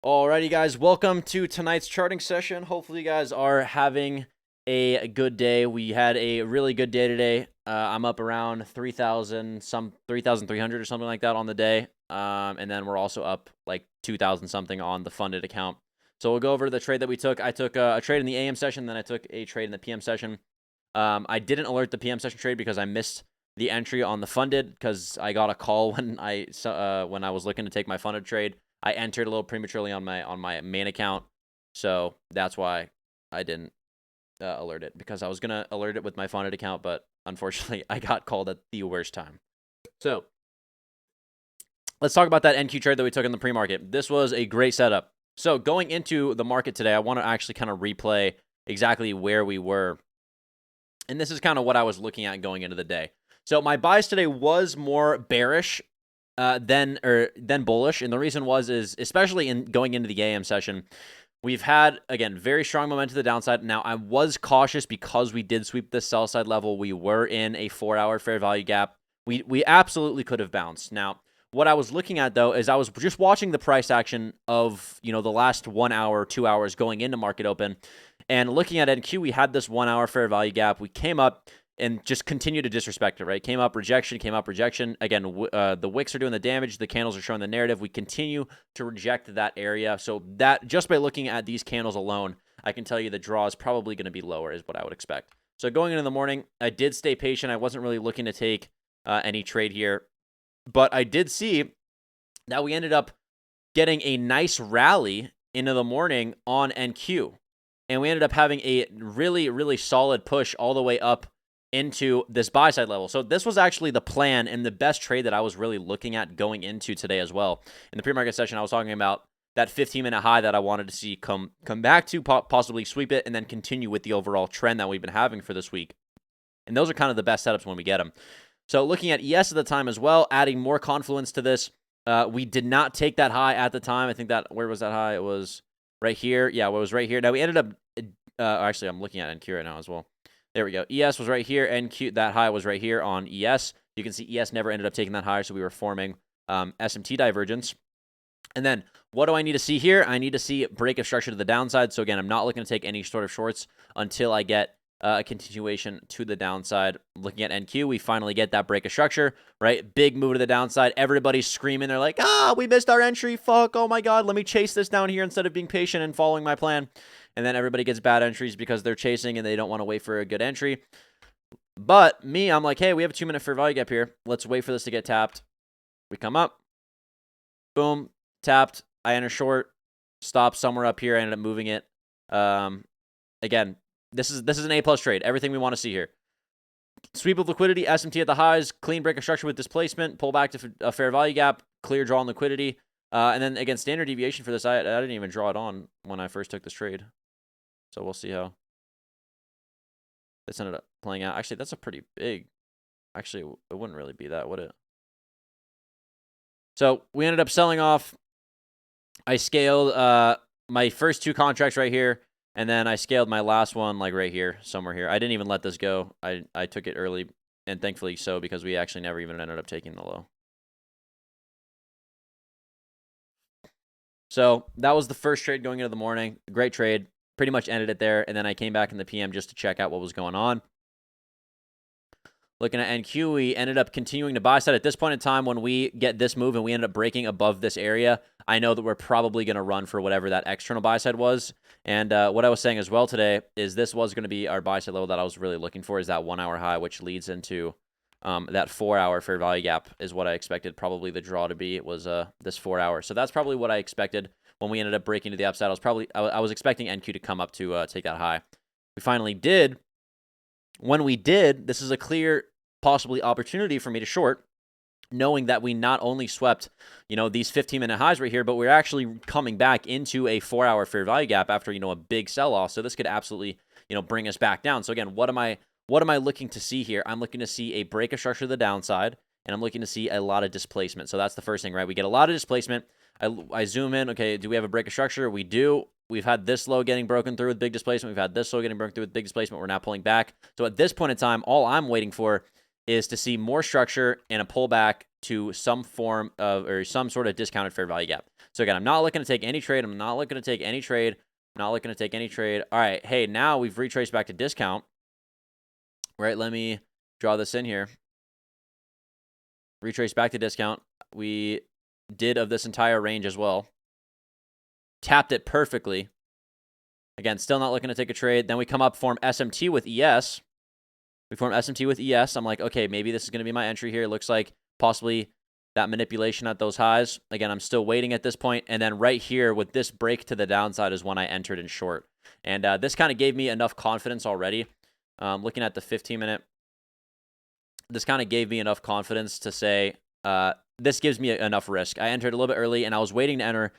Alrighty, guys, welcome to tonight's charting session. Hopefully, you guys are having a good day. We had a really good day today. I'm up around 3,300 or something like that on the day. And then we're also up like 2,000 something on the funded account. So we'll go over the trade that we took. I took a trade in the AM session, then I took a trade in the PM session. I didn't alert the PM session trade because I missed the entry on the funded because I got a call when I was looking to take my funded trade. I entered a little prematurely on my main account, so that's why I didn't alert it, because I was gonna alert it with my funded account, but unfortunately I got called at the worst time. So let's talk about that NQ trade that we took in the pre-market. This was a great setup. So going into the market today, I want to actually kind of replay exactly where we were, and this is kind of what I was looking at going into the day. So my buys today was more bearish than bullish, and the reason is especially in going into the AM session, we've had, again, very strong momentum to the downside. Now, I was cautious because we did sweep the sell side level. We were in a 4-hour fair value gap. We absolutely could have bounced. Now, what I was looking at, though, is I was just watching the price action of, the last 1 hour, 2 hours going into market open, and looking at NQ, we had this 1 hour fair value gap. We came up and just continue to disrespect it, right? Came up, rejection. Again, the wicks are doing the damage. The candles are showing the narrative. We continue to reject that area. So that, just by looking at these candles alone, I can tell you the draw is probably going to be lower is what I would expect. So going into the morning, I did stay patient. I wasn't really looking to take any trade here. But I did see that we ended up getting a nice rally into the morning on NQ. And we ended up having a really, really solid push all the way up into this buy side level. So this was actually the plan and the best trade that I was really looking at going into today as well. In the pre-market session, I was talking about that 15-minute high that I wanted to see come back to, possibly sweep it, and then continue with the overall trend that we've been having for this week. And those are kind of the best setups when we get them. So looking at ES at the time as well, adding more confluence to this. We did not take that high at the time. I think where was that high? It was right here. Yeah, it was right here. Now we ended up, actually, I'm looking at NQ right now as well. There we go. ES was right here, NQ, that high was right here on ES. You can see ES never ended up taking that high, so we were forming SMT divergence. And then what do I need to see here? I need to see break of structure to the downside. So again, I'm not looking to take any sort of shorts until I get a continuation to the downside. Looking at NQ, we finally get that break of structure, right? Big move to the downside. Everybody's screaming. They're like, we missed our entry. Fuck, oh my God, let me chase this down here instead of being patient and following my plan. And then everybody gets bad entries because they're chasing and they don't want to wait for a good entry. But me, I'm like, hey, we have a 2-minute fair value gap here. Let's wait for this to get tapped. We come up. Boom. Tapped. I enter short. Stop somewhere up here. I ended up moving it. Again, this is an A+ trade. Everything we want to see here. Sweep of liquidity, SMT at the highs, clean break of structure with displacement, pull back to a fair value gap, clear draw on liquidity. And then, again, standard deviation for this, I didn't even draw it on when I first took this trade. So we'll see how this ended up playing out. Actually, that's a pretty big. Actually, it wouldn't really be that, would it? So we ended up selling off. I scaled my first 2 contracts right here, and then I scaled my last one like right here, somewhere here. I didn't even let this go. I took it early, and thankfully so, because we actually never even ended up taking the low. So that was the first trade going into the morning. Great trade. Pretty much ended it there, and then I came back in the PM just to check out what was going on. Looking at NQ, we ended up continuing to buy side. At this point in time, when we get this move and we end up breaking above this area, I know that we're probably going to run for whatever that external buy side was. And what I was saying as well today is this was going to be our buy side level that I was really looking for, is that 1 hour high, which leads into that 4 hour fair value gap is what I expected probably the draw to be. It was this 4 hour. So that's probably what I expected when we ended up breaking to the upside. I was expecting NQ to come up to take that high. We finally did. When we did, this is a clear possibly opportunity for me to short, knowing that we not only swept, these 15-minute highs right here, but we're actually coming back into a 4 hour fair value gap after, a big sell-off. So this could absolutely, bring us back down. So again, what am I looking to see here? I'm looking to see a break of structure to the downside, and I'm looking to see a lot of displacement. So that's the first thing, right? We get a lot of displacement. I zoom in. Okay, do we have a break of structure? We do. We've had this low getting broken through with big displacement. We've had this low getting broken through with big displacement. We're now pulling back. So at this point in time, all I'm waiting for is to see more structure and a pullback to some form of, or some sort of discounted fair value gap. So again, I'm not looking to take any trade. I'm not looking to take any trade. I'm not looking to take any trade. All right, hey, now we've retraced back to discount. Right, let me draw this in here. Retrace back to discount. We did of this entire range as well. Tapped it perfectly. Again, still not looking to take a trade. Then we come up, form SMT with ES. We form SMT with ES. I'm like, okay, maybe this is going to be my entry here. It looks like possibly that manipulation at those highs. Again, I'm still waiting at this point. And then right here with this break to the downside is when I entered in short. And this kind of gave me enough confidence already. Looking at the 15-minute, this kind of gave me enough confidence to say, this gives me enough risk. I entered a little bit early, and I was waiting to enter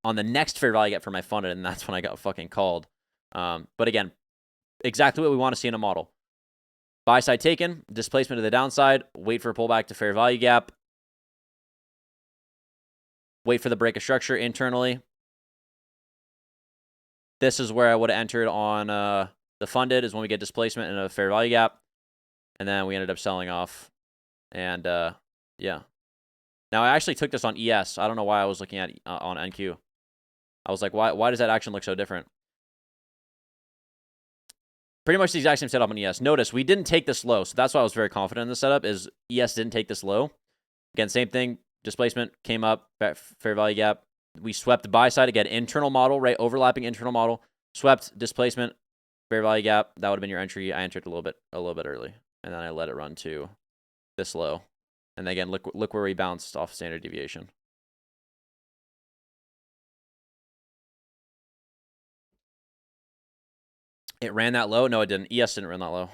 on the next fair value gap for my funded, and that's when I got fucking called. But again, exactly what we want to see in a model. Buy side taken, displacement to the downside, wait for a pullback to fair value gap, wait for the break of structure internally. This is where I would have entered on the funded, is when we get displacement and a fair value gap. And then we ended up selling off. And yeah. Now, I actually took this on ES. I don't know why I was looking at on NQ. I was like, why does that action look so different? Pretty much the exact same setup on ES. Notice, we didn't take this low. So that's why I was very confident in the setup, is ES didn't take this low. Again, same thing. Displacement came up, fair value gap. We swept the buy side. Again, internal model, right? Overlapping internal model. Swept displacement, fair value gap. That would have been your entry. I entered a little bit early. And then I let it run to this low. And again, look where we bounced off standard deviation. It ran that low? No, it didn't. ES didn't run that low.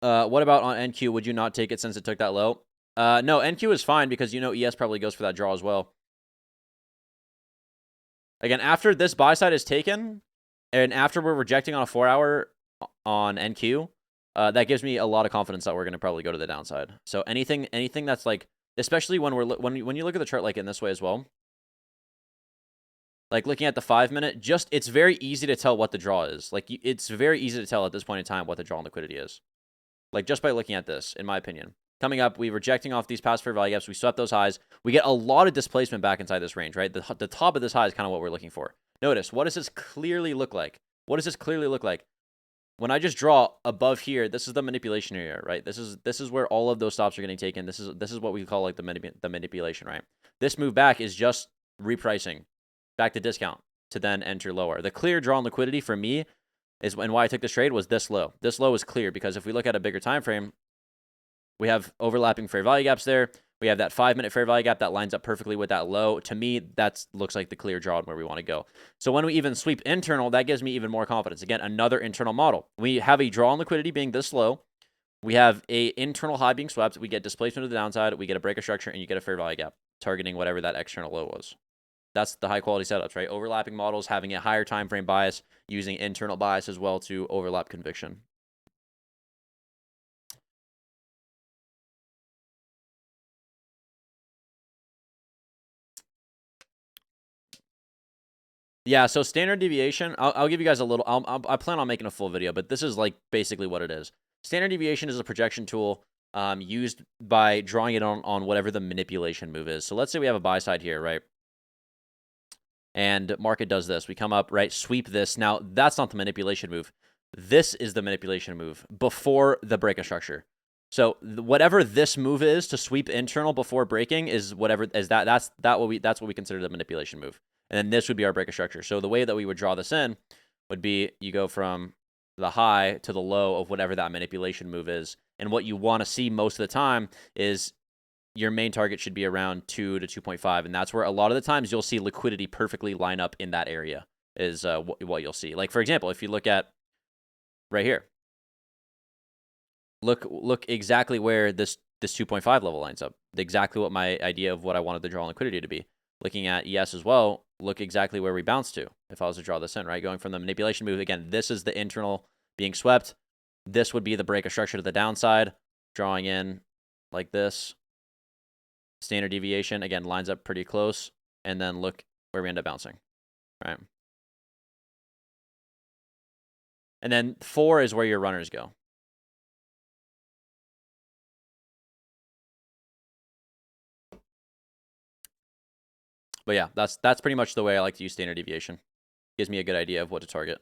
What about on NQ? Would you not take it since it took that low? No, NQ is fine because you know ES probably goes for that draw as well. Again, after this buy side is taken, and after we're rejecting on a 4-hour on NQ, that gives me a lot of confidence that we're going to probably go to the downside. So anything that's like, especially when when you look at the chart like in this way as well, like looking at the 5-minute, it's very easy to tell what the draw is. Like it's very easy to tell at this point in time what the draw on liquidity is. Like just by looking at this, in my opinion. Coming up, we're rejecting off these past fair value gaps. We swept those highs. We get a lot of displacement back inside this range, right? The top of this high is kind of what we're looking for. Notice, what does this clearly look like? What does this clearly look like? When I just draw above here, this is the manipulation area, right? This is where all of those stops are getting taken. This is what we call like the manipulation, right? This move back is just repricing back to discount to then enter lower. The clear draw on liquidity for me is, and why I took this trade, was this low. This low is clear because if we look at a bigger time frame, we have overlapping fair value gaps there. We have that 5-minute fair value gap that lines up perfectly with that low. To me, that looks like the clear draw on where we want to go. So when we even sweep internal, that gives me even more confidence. Again, another internal model. We have a draw on liquidity being this low. We have a internal high being swept. We get displacement to the downside. We get a break of structure, and you get a fair value gap targeting whatever that external low was. That's the high quality setups, right? Overlapping models, having a higher time frame bias, using internal bias as well to overlap conviction. Yeah, so standard deviation, I'll give you guys a little, I plan on making a full video, but this is like basically what it is. Standard deviation is a projection tool used by drawing it on whatever the manipulation move is. So let's say we have a buy side here, right? And market does this. We come up, right, sweep this. Now, that's not the manipulation move. This is the manipulation move before the break of structure. So whatever this move is to sweep internal before breaking is whatever is that's what we consider the manipulation move. And then this would be our break of structure. So the way that we would draw this in would be you go from the high to the low of whatever that manipulation move is. And what you want to see most of the time is your main target should be around 2 to 2.5. And that's where a lot of the times you'll see liquidity perfectly line up in that area is what you'll see. Like, for example, if you look at right here, look exactly where this 2.5 level lines up. Exactly what my idea of what I wanted the draw on liquidity to be. Looking at ES as well, look exactly where we bounce to if I was to draw this in, right? Going from the manipulation move, again, this is the internal being swept. This would be the break of structure to the downside, drawing in like this. Standard deviation, again, lines up pretty close. And then look where we end up bouncing, right? And then 4 is where your runners go. But yeah, that's pretty much the way I like to use standard deviation. Gives me a good idea of what to target.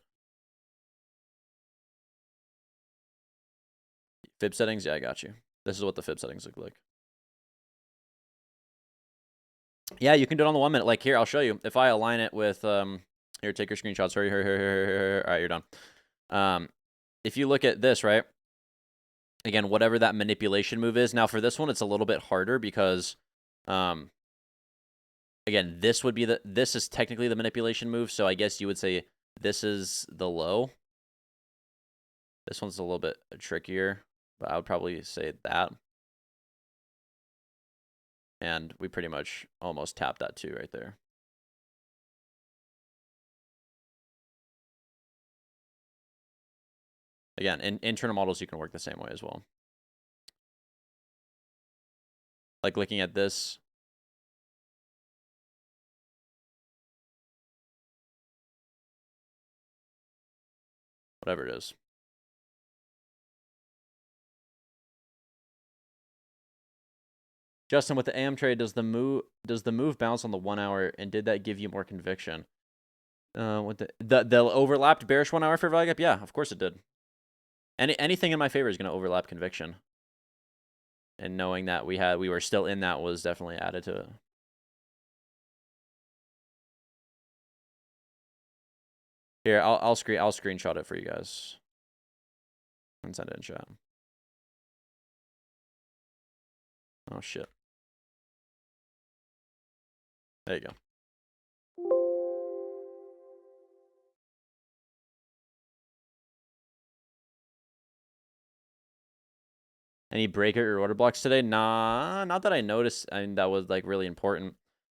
Fib settings? Yeah, I got you. This is what the fib settings look like. Yeah, you can do it on the 1 minute. Like here, I'll show you. If I align it with, here, take your screenshots. Hurry. All right, you're done. If you look at this, right? Again, whatever that manipulation move is. Now for this one, it's a little bit harder because, again, this is technically the manipulation move. So I guess you would say this is the low. This one's a little bit trickier, but I would probably say that. And we pretty much almost tapped that too right there. Again, in internal models, you can work the same way as well. Like looking at this. Whatever it is. Justin, with the AM trade, does the move bounce on the 1 hour, and did that give you more conviction? With the overlapped bearish 1 hour fair value gap? Yeah, of course it did. Anything in my favor is going to overlap conviction. And knowing that we were still in that was definitely added to it. Here, I'll screenshot it for you guys and send it in chat. Oh shit. There you go. Any breaker or order blocks today? Nah, not that I noticed. I mean, that was like really important.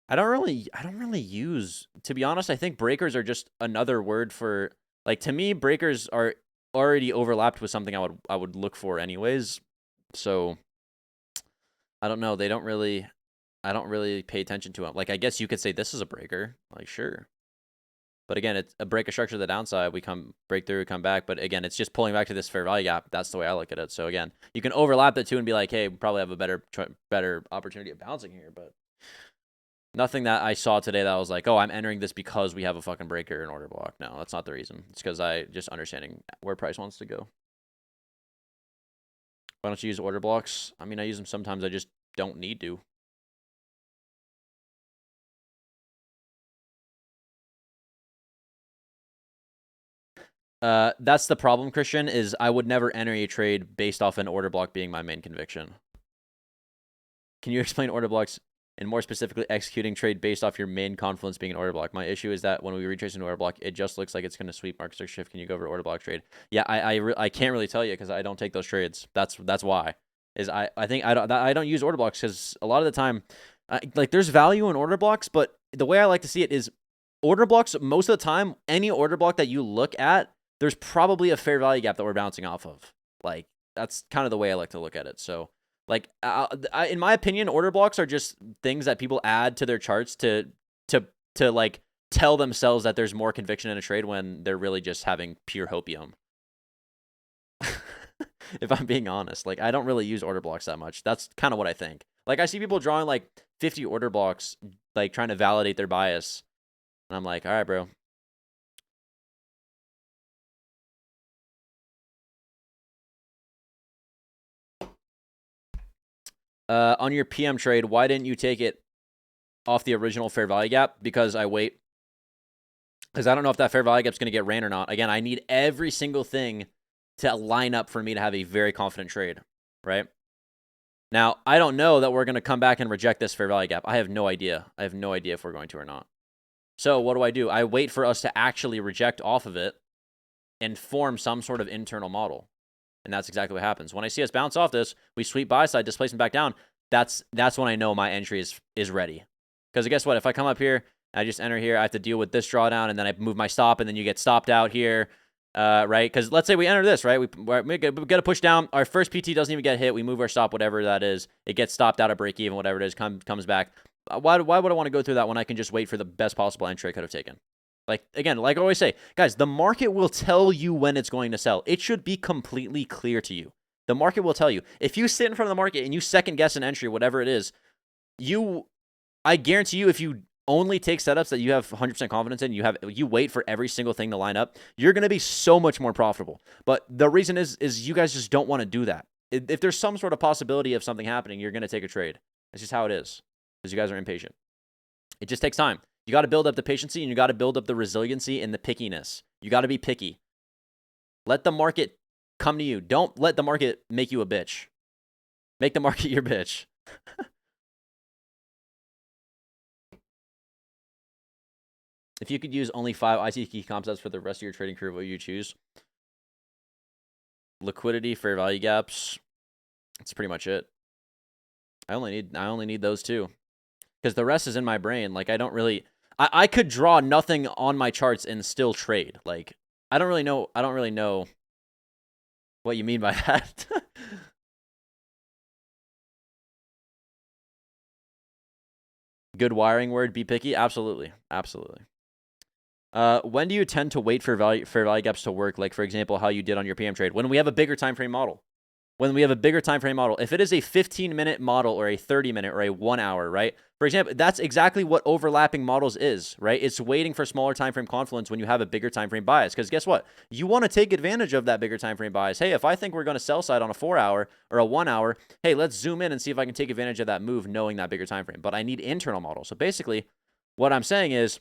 I don't really use, to be honest, I think breakers are just another word for, like, to me, breakers are already overlapped with something I would look for anyways. So I don't know. I don't really pay attention to them. Like, I guess you could say this is a breaker. Like, sure. But again, it's a break a structure to the downside. We break through, come back. But again, it's just pulling back to this fair value gap. That's the way I look at it. So again, you can overlap the two and be like, hey, we probably have a better opportunity of bouncing here. But nothing that I saw today that was like, oh, I'm entering this because we have a fucking breaker and order block. No, that's not the reason. It's because I just understanding where price wants to go. Why don't you use order blocks? I mean, I use them sometimes. I just don't need to. That's the problem, Christian, is I would never enter a trade based off an order block being my main conviction. Can you explain order blocks and more specifically executing trade based off your main confluence being an order block? My issue is that when we retrace an order block, it just looks like it's going to sweep market structure shift. Can you go over order block trade? Yeah, I can't really tell you because I don't take those trades. That's why. Is I think I don't use order blocks because a lot of the time, like there's value in order blocks, but the way I like to see it is order blocks most of the time. Any order block that you look at, there's probably a fair value gap that we're bouncing off of. Like, that's kind of the way I like to look at it. So, like, in my opinion, order blocks are just things that people add to their charts to like tell themselves that there's more conviction in a trade when they're really just having pure hopium. If I'm being honest, like, I don't really use order blocks that much. That's kind of what I think. Like, I see people drawing like 50 order blocks, like trying to validate their bias. And I'm like, all right, bro. On your PM trade, why didn't you take it off the original fair value gap? Because I wait. Because I don't know if that fair value gap is going to get ran or not. Again, I need every single thing to line up for me to have a very confident trade, right? Now, I don't know that we're going to come back and reject this fair value gap. I have no idea. I have no idea if we're going to or not. So what do? I wait for us to actually reject off of it and form some sort of internal model. And that's exactly what happens. When I see us bounce off this, we sweep buy side, displacement back down. That's when I know my entry is ready. Because guess what? If I come up here, I just enter here, I have to deal with this drawdown, and then I move my stop, and then you get stopped out here, right? Because let's say we enter this, right? We get a push down. Our first PT doesn't even get hit. We move our stop, whatever that is. It gets stopped out of break even, whatever it is, comes back. Why would I want to go through that when I can just wait for the best possible entry I could have taken? Like, again, like I always say, guys, the market will tell you when it's going to sell. It should be completely clear to you. The market will tell you. If you sit in front of the market and you second guess an entry, whatever it is, I guarantee you, if you only take setups that you have 100% confidence in, you wait for every single thing to line up, you're going to be so much more profitable. But the reason is you guys just don't want to do that. If there's some sort of possibility of something happening, you're going to take a trade. It's just how it is, because you guys are impatient. It just takes time. You got to build up the patience, and you got to build up the resiliency and the pickiness. You got to be picky. Let the market come to you. Don't let the market make you a bitch. Make the market your bitch. If you could use only 5 IC key concepts for the rest of your trading career, what would you choose? Liquidity, fair value gaps. That's pretty much it. I only need those two, because the rest is in my brain. Like, I don't really. I could draw nothing on my charts and still trade. Like, I don't really know what you mean by that. Good wiring word. Be picky. Absolutely. When do you tend to wait for fair value gaps to work? Like, for example, how you did on your PM trade. When we have a bigger time frame model. If it is a 15-minute model or a 30-minute or a 1 hour, right? For example, that's exactly what overlapping models is, right? It's waiting for smaller time frame confluence when you have a bigger time frame bias. Because guess what? You want to take advantage of that bigger time frame bias. Hey, if I think we're going to sell side on a 4 hour or a 1 hour, hey, let's zoom in and see if I can take advantage of that move knowing that bigger time frame. But I need internal models. So basically, what I'm saying is,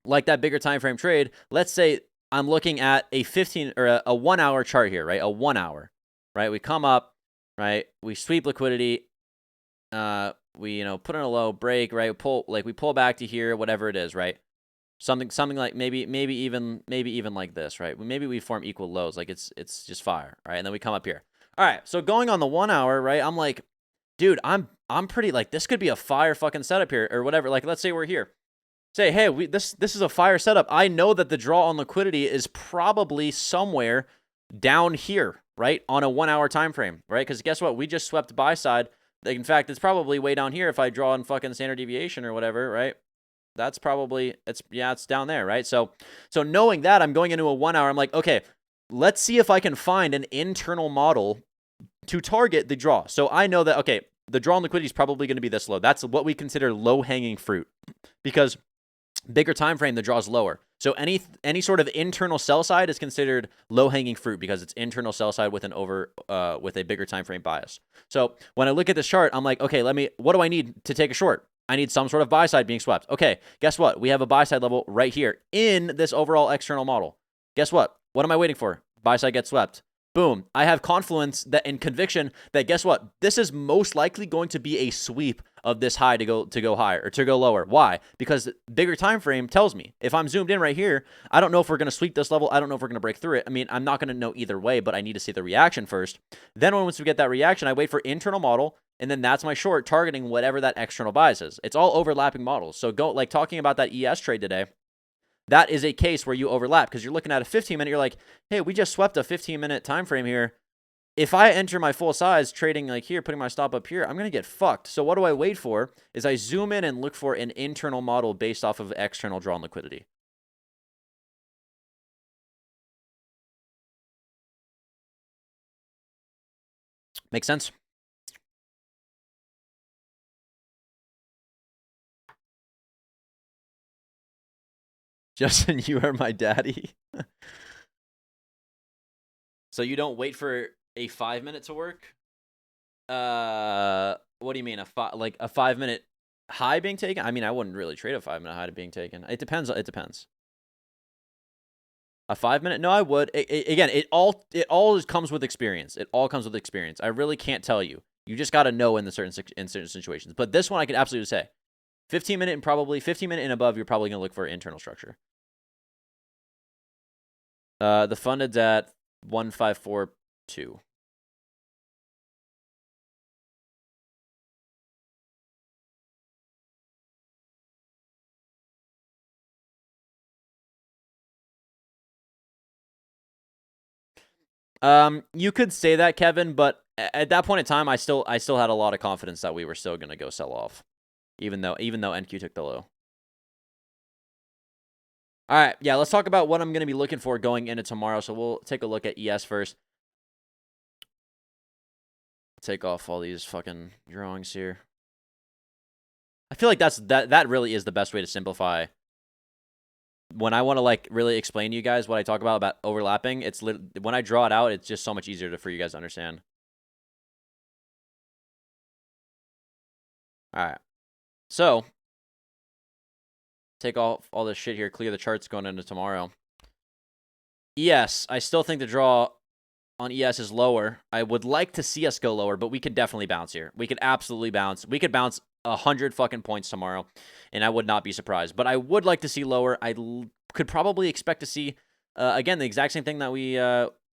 like that bigger time frame trade, let's say I'm looking at a 15 or a 1 hour chart here, right? A 1 hour, right? We come up, right? We sweep liquidity. We put in a low break, right? We pull back to here, whatever it is, right? Something like maybe even like this, right? Maybe we form equal lows, like it's just fire, right? And then we come up here. All right, so going on the 1 hour, right? I'm like, dude, I'm pretty like, this could be a fire fucking setup here or whatever. Like, let's say we're here. Say, hey, this is a fire setup. I know that the draw on liquidity is probably somewhere down here, right, on a 1 hour time frame, right? Because guess what? We just swept buy side. Like, in fact, it's probably way down here if I draw in fucking standard deviation or whatever, right? That's probably it's down there, right? So knowing that, I'm going into a 1 hour. I'm like, okay, let's see if I can find an internal model to target the draw. So I know that, okay, the draw on liquidity is probably going to be this low. That's what we consider low hanging fruit, because bigger time frame, the draw is lower. So any sort of internal sell side is considered low hanging fruit because it's internal sell side with with a bigger time frame bias. So when I look at this chart, I'm like, okay, what do I need to take a short? I need some sort of buy side being swept. Okay, guess what? We have a buy side level right here in this overall external model. Guess what? What am I waiting for? Buy side gets swept. Boom. I have confluence and conviction that, guess what? This is most likely going to be a sweep of this high to go higher or to go lower. Why? Because bigger time frame tells me. If I'm zoomed in right here, I don't know if we're going to sweep this level. I don't know if we're going to break through it. I mean, I'm not going to know either way, but I need to see the reaction first. Then once we get that reaction, I wait for internal model, and then that's my short targeting whatever that external bias is. It's all overlapping models. So talking about that ES trade today, that is a case where you overlap, because you're looking at a 15-minute. You're like, hey, we just swept a 15-minute time frame here. If I enter my full size trading like here, putting my stop up here, I'm going to get fucked. So what do I wait for? Is I zoom in and look for an internal model based off of external draw on liquidity. Make sense? Justin, you are my daddy. So you don't wait for a 5-minute to work? What do you mean? A 5-minute high being taken? I mean, I wouldn't really trade a 5-minute high to being taken. It depends. A 5-minute? No, I would. Again, it all comes with experience. It all comes with experience. I really can't tell you. You just got to know in certain situations. But this one, I could absolutely say, 15-minute and 15-minute and above, you're probably going to look for internal structure. The funded's at 1542. You could say that, Kevin, but at that point in time, I still had a lot of confidence that we were still gonna go sell off, even though NQ took the low. All right, yeah, let's talk about what I'm going to be looking for going into tomorrow. So we'll take a look at ES first. Take off all these fucking drawings here. I feel like that really is the best way to simplify. When I want to like really explain to you guys what I talk about overlapping, it's when I draw it out, it's just so much easier for you guys to understand. All right, so take off all this shit here, clear the charts going into tomorrow. ES, I still think the draw on ES is lower. I would like to see us go lower, but we could definitely bounce here. We could absolutely bounce. We could bounce 100 fucking points tomorrow, and I would not be surprised. But I would like to see lower. I could probably expect to see, again, the exact same thing that we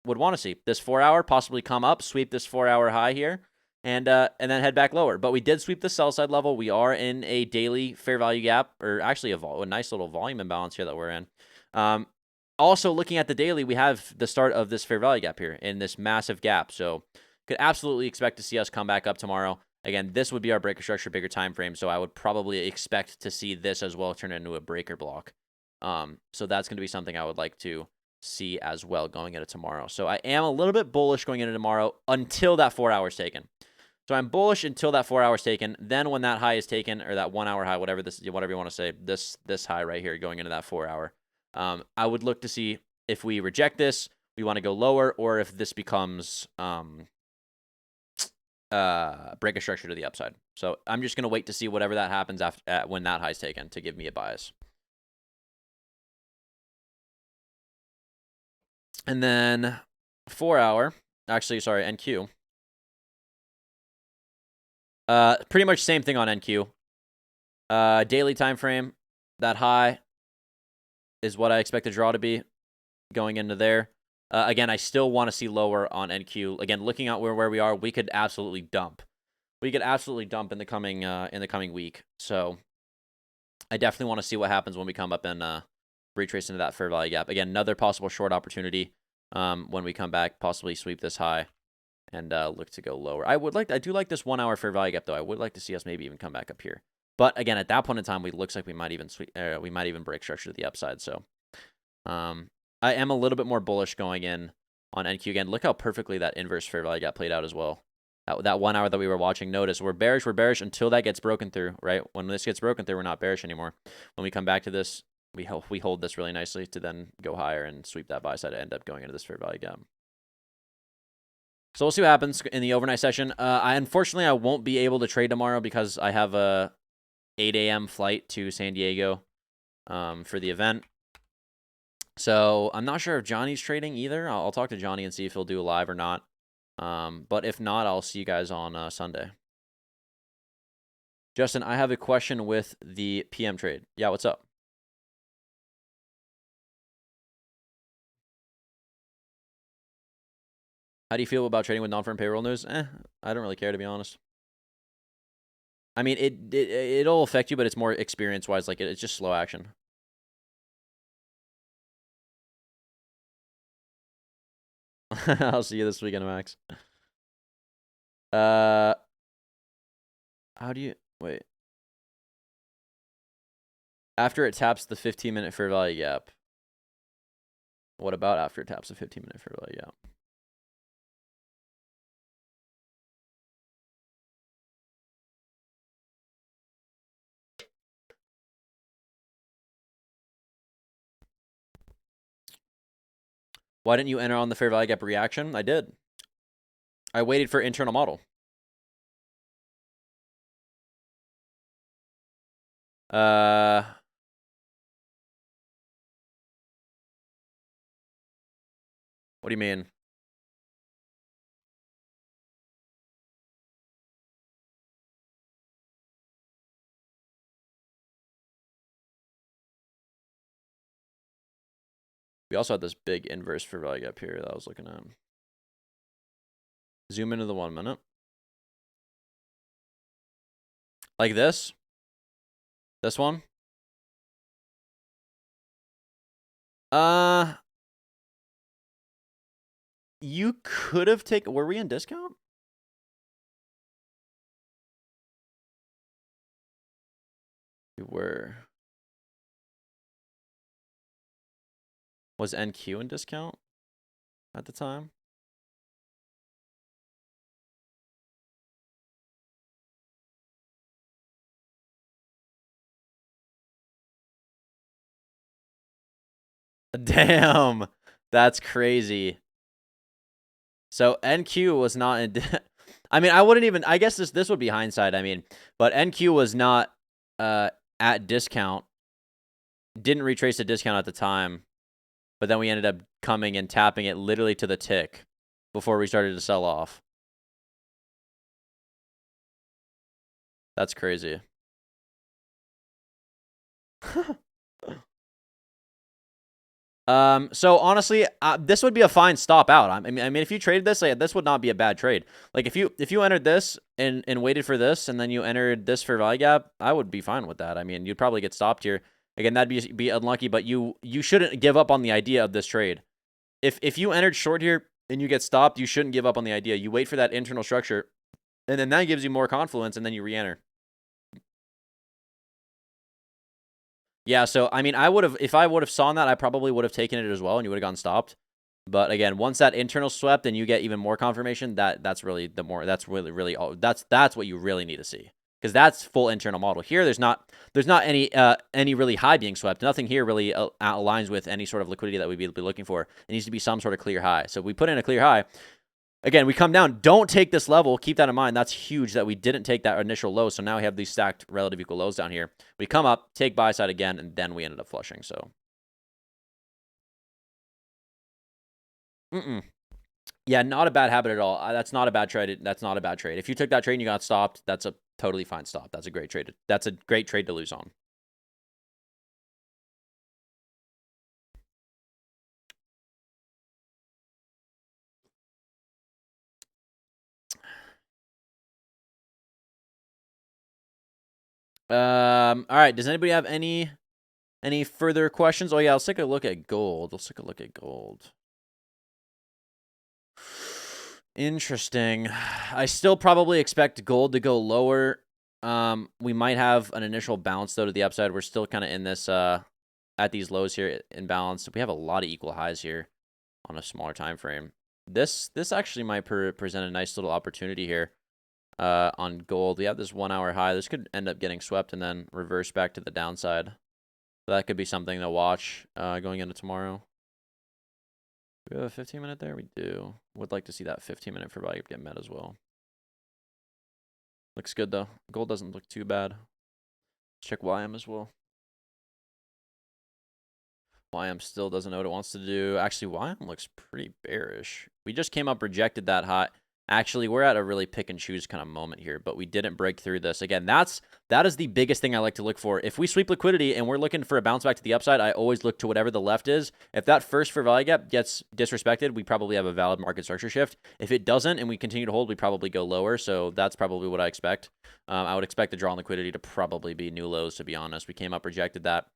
would want to see. This 4 hour possibly come up, sweep this 4 hour high here, and then head back lower. But we did sweep the sell side level. We are in a daily fair value gap, or actually a nice little volume imbalance here that we're in. Also, looking at the daily, we have the start of this fair value gap here in this massive gap. So could absolutely expect to see us come back up tomorrow. Again, this would be our breaker structure, bigger time frame. So I would probably expect to see this as well turn into a breaker block. So that's going to be something I would like to see as well going into tomorrow. So I am a little bit bullish going into tomorrow until that 4 hours taken. So I'm bullish until that 4 hours taken. Then when that high is taken, or that 1 hour high, whatever you want to say, this high right here going into that 4 hour. I would look to see if we reject this, we want to go lower, or if this becomes break a structure to the upside. So I'm just going to wait to see whatever that happens after when that high is taken to give me a bias. And then 4 hour, actually, sorry, NQ. Pretty much same thing on NQ. Daily time frame, that high is what I expect the draw to be going into there. Again, I still want to see lower on NQ. Again, looking at where we are, we could absolutely dump. We could absolutely dump in the coming week. So I definitely want to see what happens when we come up and retrace into that fair value gap. Again, another possible short opportunity when we come back, possibly sweep this high and look to go lower. I do like this 1 hour fair value gap though. I would like to see us maybe even come back up here. But again, at that point in time, it looks like we might even break structure to the upside. So I am a little bit more bullish going in on NQ again. Look how perfectly that inverse fair value gap played out as well. That 1 hour that we were watching, notice we're bearish until that gets broken through, right? When this gets broken through, we're not bearish anymore. When we come back to this, we hold this really nicely to then go higher and sweep that buy side and end up going into this fair value gap. So we'll see what happens in the overnight session. Unfortunately, I won't be able to trade tomorrow because I have a 8 a.m. flight to San Diego for the event. So I'm not sure if Johnny's trading either. I'll talk to Johnny and see if he'll do a live or not. But if not, I'll see you guys on Sunday. Justin, I have a question with the PM trade. Yeah, what's up? How do you feel about trading with non-firm payroll news? I don't really care, to be honest. I mean, it'll affect you, but it's more experience-wise. Like, it's just slow action. I'll see you this weekend, Max. How do you... Wait. After it taps the 15-minute fair value gap. What about after it taps the 15-minute fair value gap? Why didn't you enter on the fair value gap reaction? I did. I waited for internal model. What do you mean? We also had this big inverse fair value gap here that I was looking at. Zoom into the 1 minute. Like this. This one. You could have taken... Were we in discount? We were. Was NQ in discount at the time? Damn, that's crazy. So NQ was not in. I mean, I wouldn't even. I guess this would be hindsight. I mean, but NQ was not at discount. Didn't retrace the discount at the time, but then we ended up coming and tapping it literally to the tick before we started to sell off. That's crazy. So honestly, this would be a fine stop out. I mean, if you traded this, this would not be a bad trade. Like if you entered this and waited for this, and then you entered this for value gap, I would be fine with that. I mean, you'd probably get stopped here. Again, that'd be unlucky, but you shouldn't give up on the idea of this trade. If you entered short here and you get stopped, you shouldn't give up on the idea. You wait for that internal structure, and then that gives you more confluence, and then you re-enter. Yeah, so I mean, if I would have saw that, I probably would have taken it as well, and you would have gotten stopped. But again, once that internal swept and you get even more confirmation, that's really all. That's what you really need to see, because that's full internal model. Here, there's not any really high being swept. Nothing here really aligns with any sort of liquidity that we'd be looking for. It needs to be some sort of clear high. So if we put in a clear high. Again, we come down. Don't take this level. Keep that in mind. That's huge that we didn't take that initial low. So now we have these stacked relative equal lows down here. We come up, take buy side again, and then we ended up flushing. So, yeah, not a bad habit at all. That's not a bad trade. That's not a bad trade. If you took that trade and you got stopped, that's a totally fine stop. That's a great trade. That's a great trade to lose on. All right. Does anybody have any further questions? Oh yeah, let's take a look at gold. Interesting. I still probably expect gold to go lower. We might have an initial bounce though to the upside. We're still kind of in this at these lows here in balance. We have a lot of equal highs here on a smaller time frame. This actually might present a nice little opportunity here on gold. We have this 1 hour high. This could end up getting swept and then reverse back to the downside. So that could be something to watch going into tomorrow. Do we have a 15-minute there? We do. Would like to see that 15-minute for value get met as well. Looks good, though. Gold doesn't look too bad. Let's check YM as well. YM still doesn't know what it wants to do. Actually, YM looks pretty bearish. We just came up, rejected that high. Actually, we're at a really pick and choose kind of moment here, but we didn't break through this. Again, that is the biggest thing I like to look for. If we sweep liquidity and we're looking for a bounce back to the upside, I always look to whatever the left is. If that first for value gap gets disrespected, we probably have a valid market structure shift. If it doesn't and we continue to hold, we probably go lower. So that's probably what I expect. I would expect the draw on liquidity to probably be new lows, to be honest. We came up, rejected that.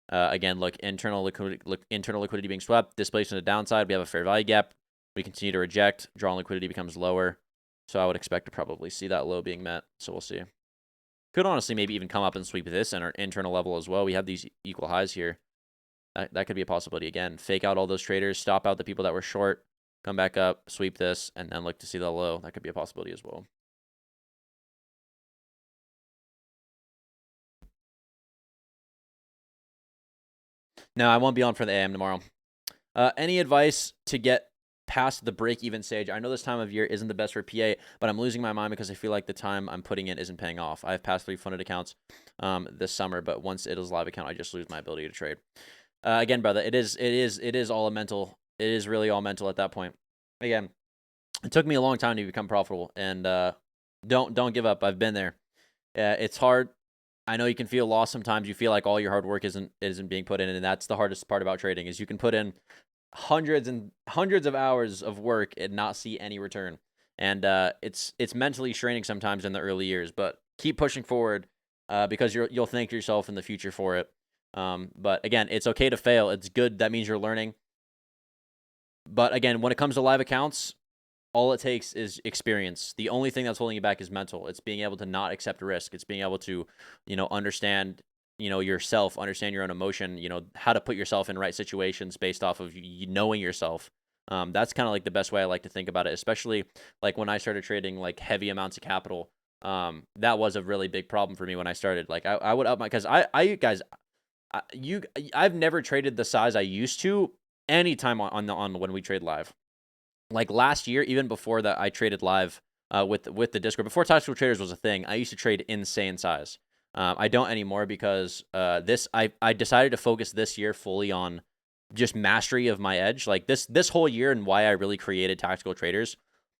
Again, look, internal liquidity being swept, displaced to the downside. We have a fair value gap. We continue to reject. Draw on liquidity becomes lower. So I would expect to probably see that low being met. So we'll see. Could honestly maybe even come up and sweep this in our internal level as well. We have these equal highs here. That could be a possibility. Again, fake out all those traders, stop out the people that were short, come back up, sweep this, and then look to see the low. That could be a possibility as well. No, I won't be on for the AM tomorrow. Any advice to get past the break-even stage? I know this time of year isn't the best for PA, but I'm losing my mind because I feel like the time I'm putting in isn't paying off. I have past 3 funded accounts this summer, but once it is a live account, I just lose my ability to trade. Again, brother, it is all a mental. It is really all mental at that point. Again, it took me a long time to become profitable, and don't give up. I've been there. It's hard. I know you can feel lost sometimes. You feel like all your hard work isn't being put in, and that's the hardest part about trading is you can put in hundreds and hundreds of hours of work and not see any return. And it's mentally straining sometimes in the early years, but keep pushing forward because you'll thank yourself in the future for it. But again, it's okay to fail. It's good. That means you're learning. But again, when it comes to live accounts, all it takes is experience. The only thing that's holding you back is mental. It's being able to not accept risk. It's being able to, understand yourself, understand your own emotion, how to put yourself in right situations based off of knowing yourself. That's kind of like the best way I like to think about it, especially like when I started trading like heavy amounts of capital. That was a really big problem for me when I started. Like I would up my, because I've never traded the size I used to anytime on when we trade live. Like last year, even before that, I traded live with the Discord. Before Tactical Traders was a thing, I used to trade insane size. I don't anymore because I decided to focus this year fully on just mastery of my edge. Like this whole year, and why I really created Tactical Traders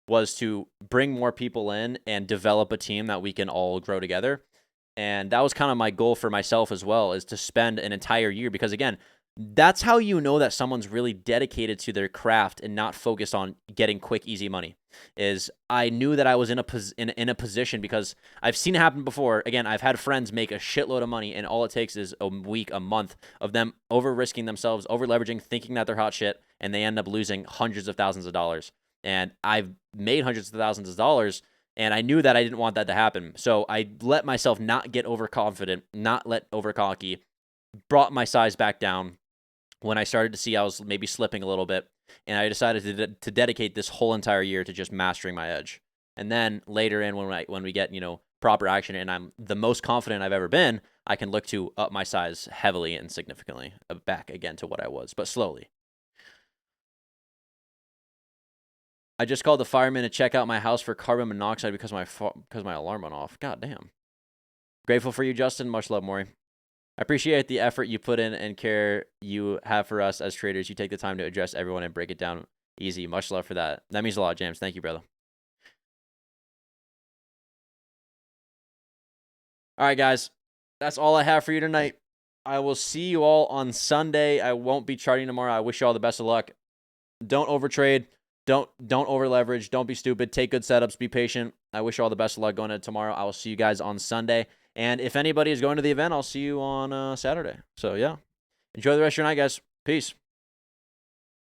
was to bring more people in and develop a team that we can all grow together. And that was kind of my goal for myself as well, is to spend an entire year, because again, that's how you know that someone's really dedicated to their craft and not focused on getting quick, easy money. Is I knew that I was in a position, because I've seen it happen before. Again, I've had friends make a shitload of money, and all it takes is a week, a month of them over risking themselves, over leveraging, thinking that they're hot shit, and they end up losing hundreds of thousands of dollars. And I've made hundreds of thousands of dollars, and I knew that I didn't want that to happen. So I let myself not get overconfident, not let over cocky, brought my size back down when I started to see I was maybe slipping a little bit, and I decided to dedicate this whole entire year to just mastering my edge. And then later in, when we get proper action and I'm the most confident I've ever been, I can look to up my size heavily and significantly, back again to what I was, but slowly. I just called the fireman to check out my house for carbon monoxide because my alarm went off. God damn. Grateful for you, Justin. Much love, Maury. I appreciate the effort you put in and care you have for us as traders. You take the time to address everyone and break it down easy. Much love for that. That means a lot, James. Thank you, brother. All right, guys. That's all I have for you tonight. I will see you all on Sunday. I won't be charting tomorrow. I wish you all the best of luck. Don't overtrade. Don't over leverage. Don't be stupid. Take good setups. Be patient. I wish you all the best of luck going into tomorrow. I will see you guys on Sunday. And if anybody is going to the event, I'll see you on Saturday. So, yeah. Enjoy the rest of your night, guys. Peace.